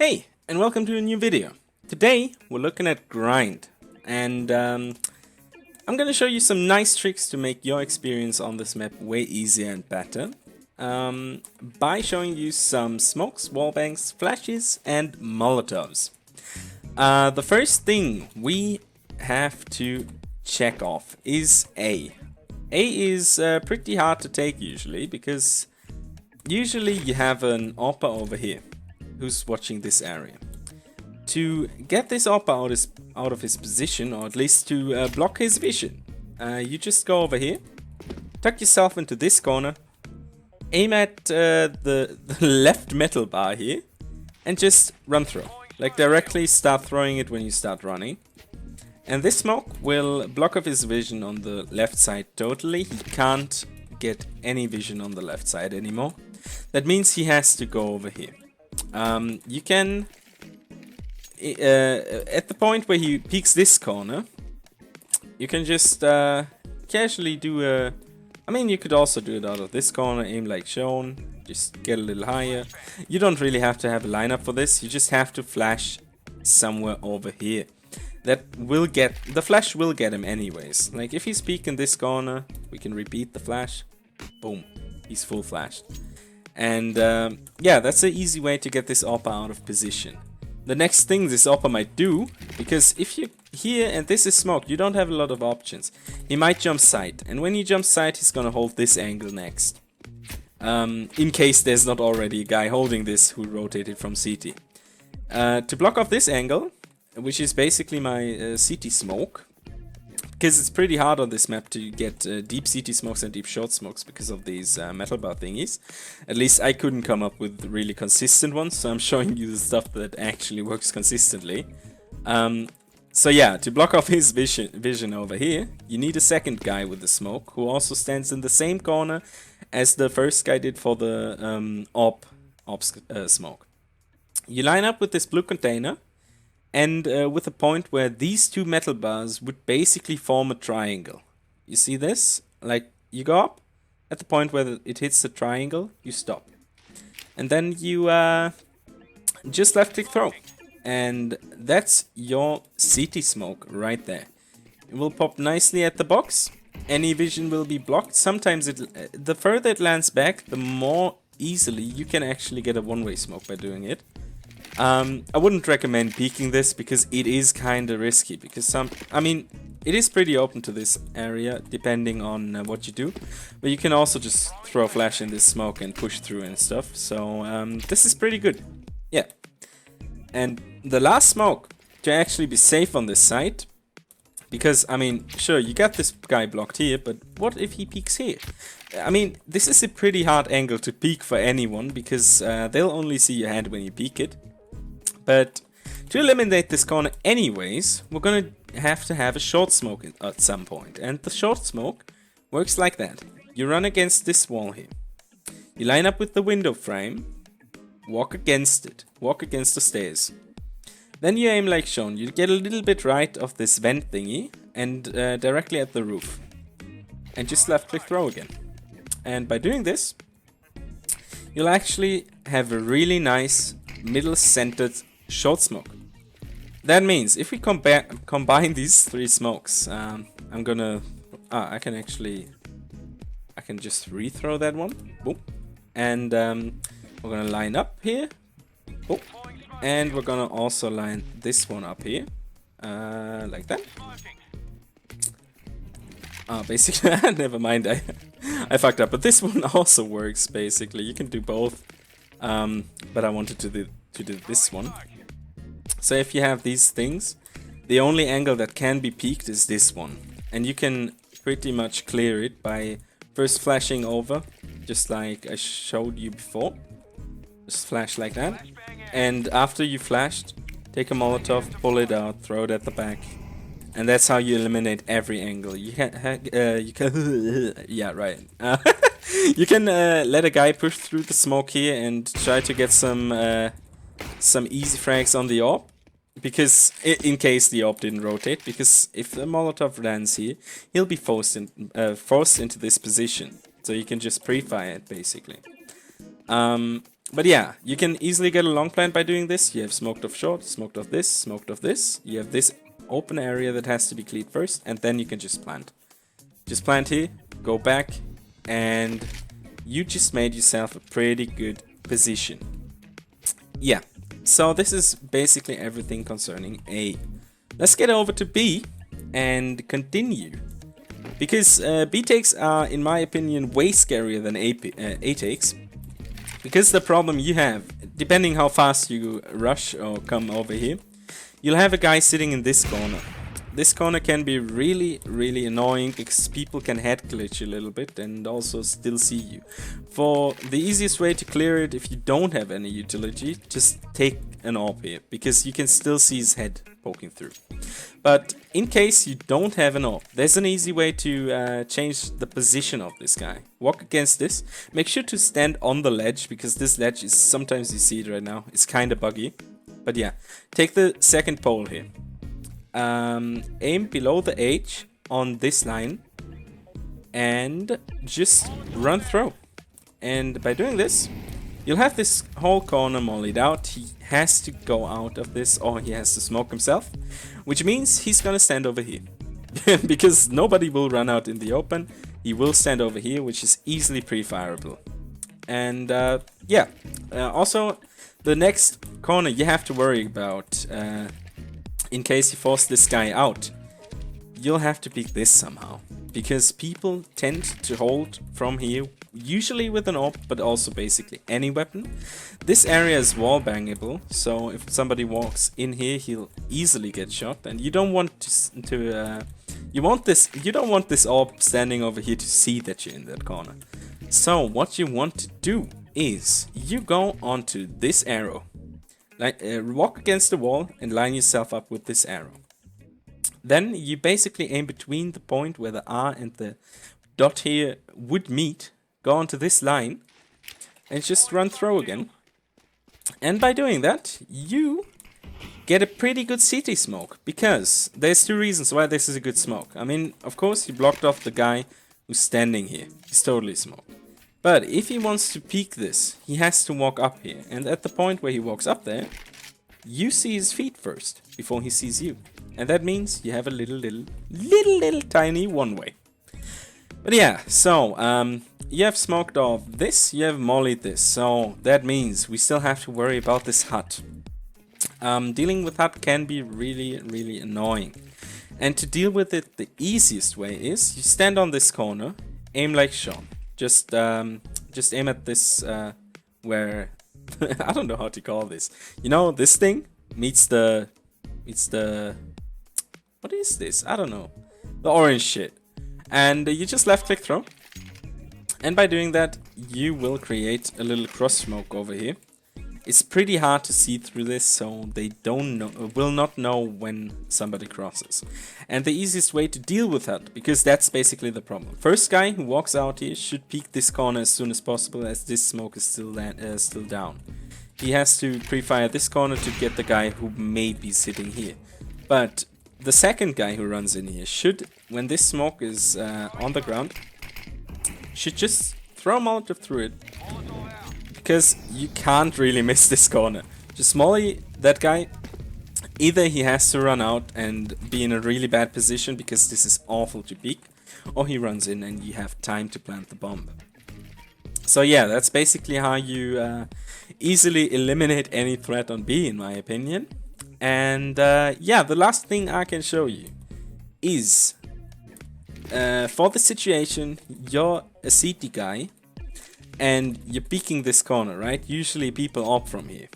Hey, and welcome to a new video. Today, we're looking at grind, and I'm gonna show you some nice tricks to make your experience on this map way easier and better, by showing you some smokes, wallbangs, flashes, and Molotovs. The first thing we have to check off is A. A is pretty hard to take usually, because usually you have an oppa over here who's watching this area. To get this oppa out of his position, or at least to block his vision, you just go over here, tuck yourself into this corner, aim at the left metal bar here, and just run through. Like directly start throwing it when you start running. And this smoke will block off his vision on the left side totally. He can't get any vision on the left side anymore. That means he has to go over here. You can, at the point where he peeks this corner, you can just casually do a... I mean, you could also do it out of this corner, aim like shown, just get a little higher. You don't really have to have a lineup for this, you just have to flash somewhere over here. That will get... the flash will get him anyways. Like, if he's peeking this corner, we can repeat the flash. Boom, he's full flashed. And yeah, that's an easy way to get this oppa out of position. The next thing this oppa might do, because if you here and this is smoke, you don't have a lot of options. He might jump side, and when he jumps side, he's gonna hold this angle next. In case there's not already a guy holding this who rotated from CT. To block off this angle, which is basically my CT smoke, because it's pretty hard on this map to get deep CT smokes and deep short smokes because of these metal bar thingies. At least I couldn't come up with really consistent ones, so I'm showing you the stuff that actually works consistently. So yeah, to block off his vision over here, you need a second guy with the smoke, who also stands in the same corner as the first guy did for the ops smoke. You line up with this blue container, and with a point where these two metal bars would basically form a triangle. You see this? Like, you go up, at the point where it hits the triangle, you stop. And then you just left click throw. And that's your CT smoke right there. It will pop nicely at the box. Any vision will be blocked. Sometimes the further it lands back, the more easily you can actually get a one-way smoke by doing it. I wouldn't recommend peeking this because it is kinda risky, because I mean, it is pretty open to this area depending on what you do, but you can also just throw a flash in this smoke and push through and stuff, so this is pretty good. Yeah. And the last smoke, to actually be safe on this side, because I mean, sure, you got this guy blocked here, but what if he peeks here? I mean, this is a pretty hard angle to peek for anyone, because they'll only see your hand when you peek it. But to eliminate this corner anyways, we're gonna have to have a short smoke at some point. And the short smoke works like that. You run against this wall here. You line up with the window frame, walk against it, walk against the stairs. Then you aim like shown. You get a little bit right of this vent thingy and directly at the roof. And just left click throw again. And by doing this, you'll actually have a really nice middle centered short smoke. That means if we combine these three smokes, I'm gonna... I can just rethrow that one. Boom. And we're gonna line up here. Boom. And we're gonna also line this one up here. Like that. Basically, never mind, I fucked up. But this one also works, basically. You can do both. But I wanted to do this one. So if you have these things, the only angle that can be peaked is this one. And you can pretty much clear it by first flashing over, just like I showed you before. Just flash like that. And after you flashed, take a Molotov, pull it out, throw it at the back. And that's how you eliminate every angle. You can yeah, right. You can let a guy push through the smoke here and try to get some easy frags on the AWP, because in case the AWP didn't rotate. Because if the Molotov lands here, he'll be forced into this position. So you can just pre-fire it basically. But yeah, you can easily get a long plant by doing this. You have smoked off short, smoked off this, smoked off this. You have this open area that has to be cleared first, and then you can just plant. Just plant here, go back, and you just made yourself a pretty good position. Yeah, so this is basically everything concerning A. Let's get over to B and continue. Because B takes are, in my opinion, way scarier than A takes. Because the problem you have, depending how fast you rush or come over here, you'll have a guy sitting in this corner. This corner can be really, really annoying because people can head glitch a little bit and also still see you. For the easiest way to clear it, if you don't have any utility, just take an AWP here, because you can still see his head poking through. But in case you don't have an AWP, there's an easy way to change the position of this guy. Walk against this. Make sure to stand on the ledge, because this ledge is, sometimes you see it right now, it's kind of buggy. But yeah, take the second pole here. Aim below the H on this line and just run through. And by doing this, you'll have this whole corner mollied out. He has to go out of this, or he has to smoke himself, which means he's gonna stand over here. Because nobody will run out in the open. He will stand over here, which is easily pre-fireable. And yeah, also the next corner you have to worry about, in case you force this guy out, you'll have to pick this somehow. Because people tend to hold from here, usually with an AWP, but also basically any weapon. This area is wallbangable, so if somebody walks in here, he'll easily get shot. And you don't want you don't want this AWP standing over here to see that you're in that corner. So what you want to do is you go onto this arrow. Walk against the wall and line yourself up with this arrow. Then you basically aim between the point where the R and the dot here would meet. Go onto this line and just run through again. And by doing that, you get a pretty good city smoke. Because there's two reasons why this is a good smoke. I mean, of course, you blocked off the guy who's standing here. He's totally smoked. But if he wants to peek this, he has to walk up here. And at the point where he walks up there, you see his feet first, before he sees you. And that means you have a little tiny one-way. But yeah, so, you have smoked off this, you have mollied this. So that means we still have to worry about this hut. Dealing with hut can be really, really annoying. And to deal with it, the easiest way is you stand on this corner, aim like shown. Just aim at this, where, I don't know how to call this. You know, this thing meets the, what is this? I don't know. The orange shit. And you just left click throw. And by doing that, you will create a little cross smoke over here. It's pretty hard to see through this, so they will not know when somebody crosses. And the easiest way to deal with that, because that's basically the problem. First guy who walks out here should peek this corner as soon as possible, as this smoke is still down. He has to pre-fire this corner to get the guy who may be sitting here. But the second guy who runs in here should, when this smoke is on the ground, should just throw a Molotov through it. Because you can't really miss this corner. Just molly that guy. Either he has to run out and be in a really bad position because this is awful to peek, or he runs in and you have time to plant the bomb. So yeah, that's basically how you easily eliminate any threat on B, in my opinion. And yeah, the last thing I can show you is for the situation, you're a CT guy and you're peeking this corner, right? Usually people opt from here.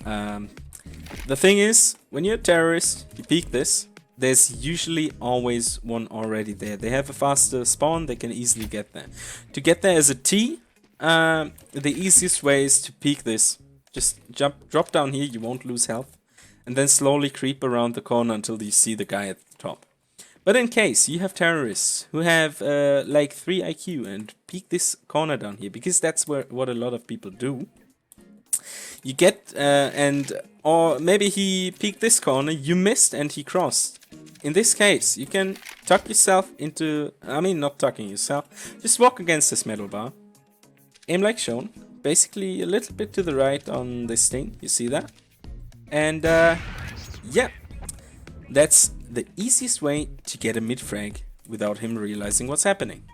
The thing is, when you're a terrorist, you peek this, there's usually always one already there. They have a faster spawn, they can easily get there. To get there as a T, the easiest way is to peek this. Just drop down here, you won't lose health. And then slowly creep around the corner until you see the guy at the top. But in case you have terrorists who have like 3 IQ and peek this corner down here, because that's what a lot of people do. You get, or maybe he peeked this corner, you missed and he crossed. In this case, you can tuck yourself into, I mean not tucking yourself, just walk against this metal bar, aim like shown, basically a little bit to the right on this thing. You see that? And yeah, that's the easiest way to get a mid-frag without him realizing what's happening.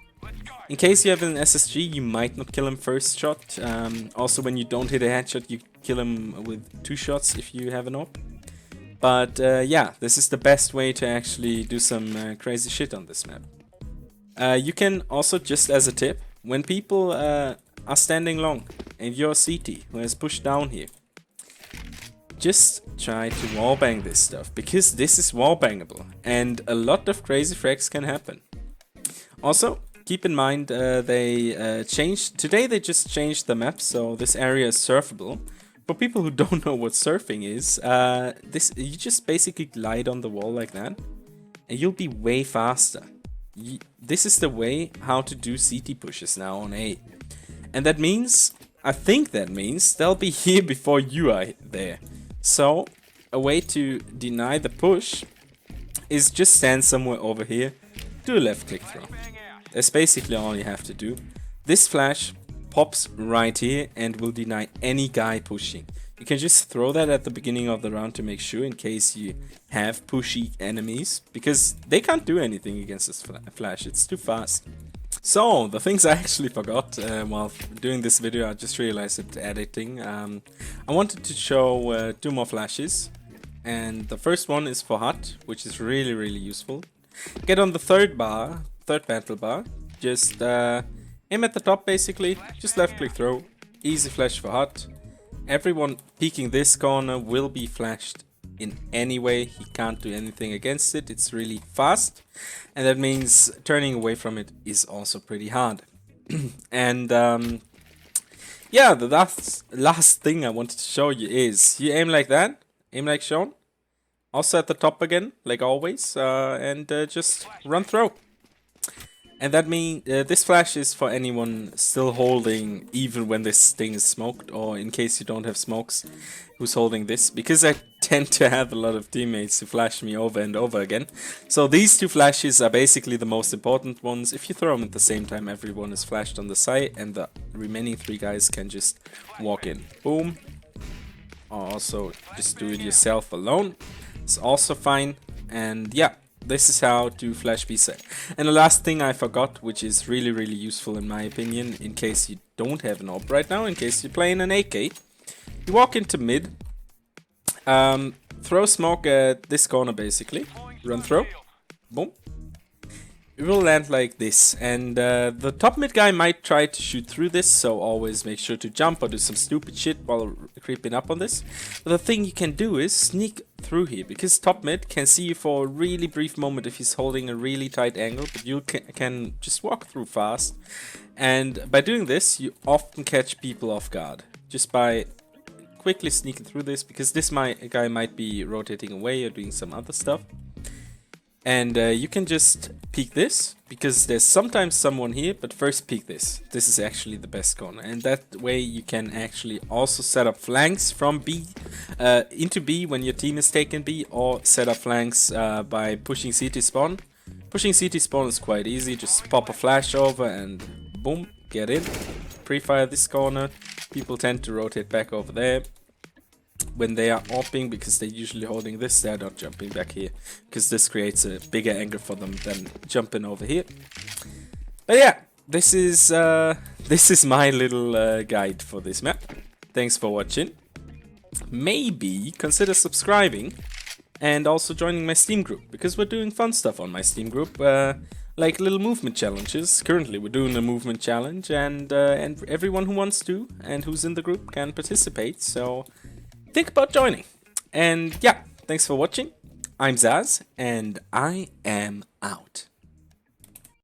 In case you have an SSG, you might not kill him first shot. Also, when you don't hit a headshot, you kill him with 2 shots if you have an AWP. But yeah, this is the best way to actually do some crazy shit on this map. You can also, just as a tip, when people are standing long and you're CT who has pushed down here, just try to wallbang this stuff, because this is wallbangable and a lot of crazy frags can happen. Also, keep in mind they just changed the map, so this area is surfable. For people who don't know what surfing is, you just basically glide on the wall like that and you'll be way faster. This is the way how to do CT pushes now on A. And that means, I think that means, they'll be here before you are there. So, a way to deny the push is just stand somewhere over here, do a left click throw. That's basically all you have to do. This flash pops right here and will deny any guy pushing. You can just throw that at the beginning of the round to make sure, in case you have pushy enemies, because they can't do anything against this flash, it's too fast. So, the things I actually forgot while doing this video, I just realized it editing. I wanted to show 2 more flashes, and the first one is for HUD, which is really useful. Get on the third battle bar, just aim at the top basically, just left click throw, easy flash for HUD. Everyone peeking this corner will be flashed in any way, he can't do anything against it, it's really fast. And that means turning away from it is also pretty hard. And yeah, the last thing I wanted to show you is, you aim like that, aim like shown. Also at the top again, like always, and just run through. And that means this flash is for anyone still holding, even when this thing is smoked, or in case you don't have smokes, who's holding this, because I tend to have a lot of teammates who flash me over and over again. So these 2 flashes are basically the most important ones. If you throw them at the same time, everyone is flashed on the side, and the remaining 3 guys can just walk in. Boom. Or also just do it yourself alone. It's also fine. And yeah, this is how to flash B-side. And the last thing I forgot, which is really useful in my opinion, in case you don't have an AWP right now, in case you're playing an AK, you walk into mid, throw smoke at this corner basically, run through, boom. It will land like this, and the top mid guy might try to shoot through this, so always make sure to jump or do some stupid shit while creeping up on this. But the thing you can do is sneak through here, because top mid can see you for a really brief moment if he's holding a really tight angle, but you can just walk through fast. And by doing this, you often catch people off guard, just by quickly sneaking through this, because this guy might be rotating away or doing some other stuff. And you can just peek this, because there's sometimes someone here, but first peek this. This is actually the best corner, and that way you can actually also set up flanks from B into B when your team is taking B, or set up flanks by pushing CT spawn. Pushing CT spawn is quite easy, just pop a flash over and boom, get in. Pre-fire this corner, people tend to rotate back over there. When they are AWPing, because they're usually holding this, they're not jumping back here, because this creates a bigger angle for them than jumping over here. But yeah, this is my little guide for this map. Thanks for watching. Maybe consider subscribing and also joining my Steam group, because we're doing fun stuff on my Steam group, like little movement challenges. Currently we're doing a movement challenge, and everyone who wants to and who's in the group can participate, so think about joining. And yeah, thanks for watching. I'm Zaz, and I am out.